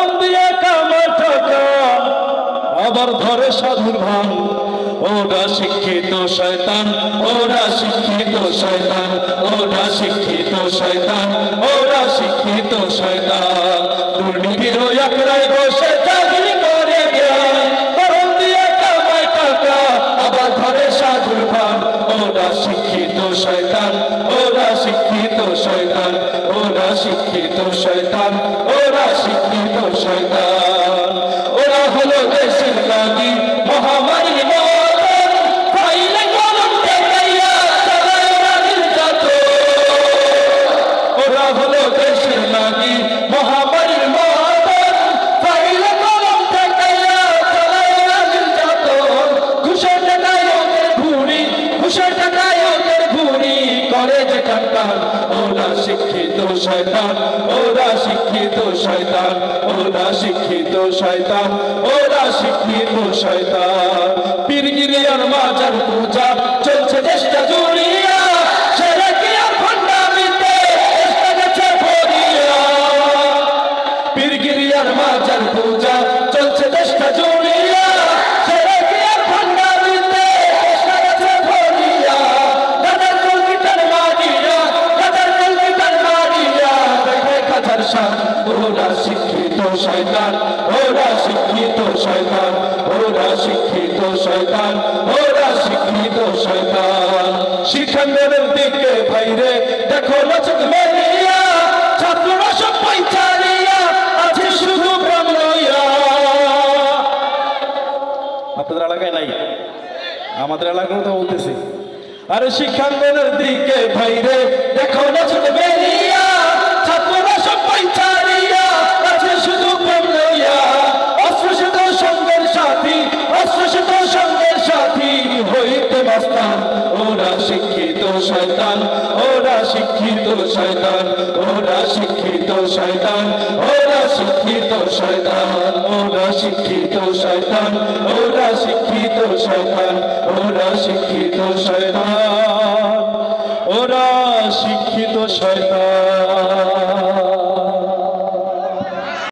করম দিয়ে কামাই টাকা আবার ধরে সাধুর ভান ওরা শিক্ষিত শয়তান ওরা শিক্ষিত শয়তান ওরা শিক্ষিত শয়তান ওরা শিক্ষিত শয়তান দুর্নীতির একরাই বসে চাকরি করে জ্ঞান করম দিয়ে কামাই টাকা আবার ধরে সাধুর ভান ওরা শিক্ষিত শয়তান ওরা শিক্ষিত শয়তান ওরা শিক্ষিত শয়তান ওরা শিক্ষিত শয়তান ওরা হলো দেশের লাগি মহামারী মতন ফাইলে কলম ঠেকাইয়া চালায় রাগের জাতন ওরা হলো দেশের লাগি মহামারীর মতন ফাইলে কলম ঠেকাইয়া চালায় রাগের জাতন ঘুষের টাকায় ওদের ভুঁড়ি ঘুষের টাকায় ওদের ভুঁড়ি করে যে টাকার ওরা শিক্ষিত শয়তান ওরা শিক্ষিত শয়তান ওরা শিক্ষিত শয়তান ওরা শিক্ষিত শয়তান পীরগিরিয়ার মাজার পূজা চলছে দেশটা জুড়িয়া সেরেকি আর ভণ্ডামিতে দেশটা গেছে ভরিয়া পীরগিরিয়ার মাজার পূজা চলছে দেশটা জুড়িয়া সেরেকি আর ভণ্ডামিতে দেশটা গেছে ভরিয়া গাদার কলকিটার মারিয়া গাদার কলকিটার মারিয়া দেখে খাজার শান ওরা শিক্ষিত শয়তান ওরা শিক্ষিত শয়তান ওরা শিক্ষিত শয়তান ওরা শিক্ষিত শয়তান শিক্ষাঙ্গনের দিকে বাইরে দেখো লচক মেলিয়া ছাত্ররা সব পাইচারিয়া আছে শুধু প্রাণ লইয়া আপনাদের এলাকায় নাই আমাদের এলাকায় তো বলতেছি আরে শিক্ষাঙ্গনের দিকে বাইরে দেখো লচক মেলিয়া ছাত্ররা সব পাইচারিয়া আছে শুধু প্রাণ লইয়া অশ্রুষিত সঙ্গের সাথী অশ্রুষিত সঙ্গের সাথী হইতে মাস্তান ওরা শিক্ষিত শয়তান ওরা শিক্ষিত শয়তান ওরা শিক্ষিত শয়তান ওরা শিক্ষিত শয়তান ওরা শিক্ষিত শয়তান ওরা শিক্ষিত শয়তান ওরা শিক্ষিত শয়তান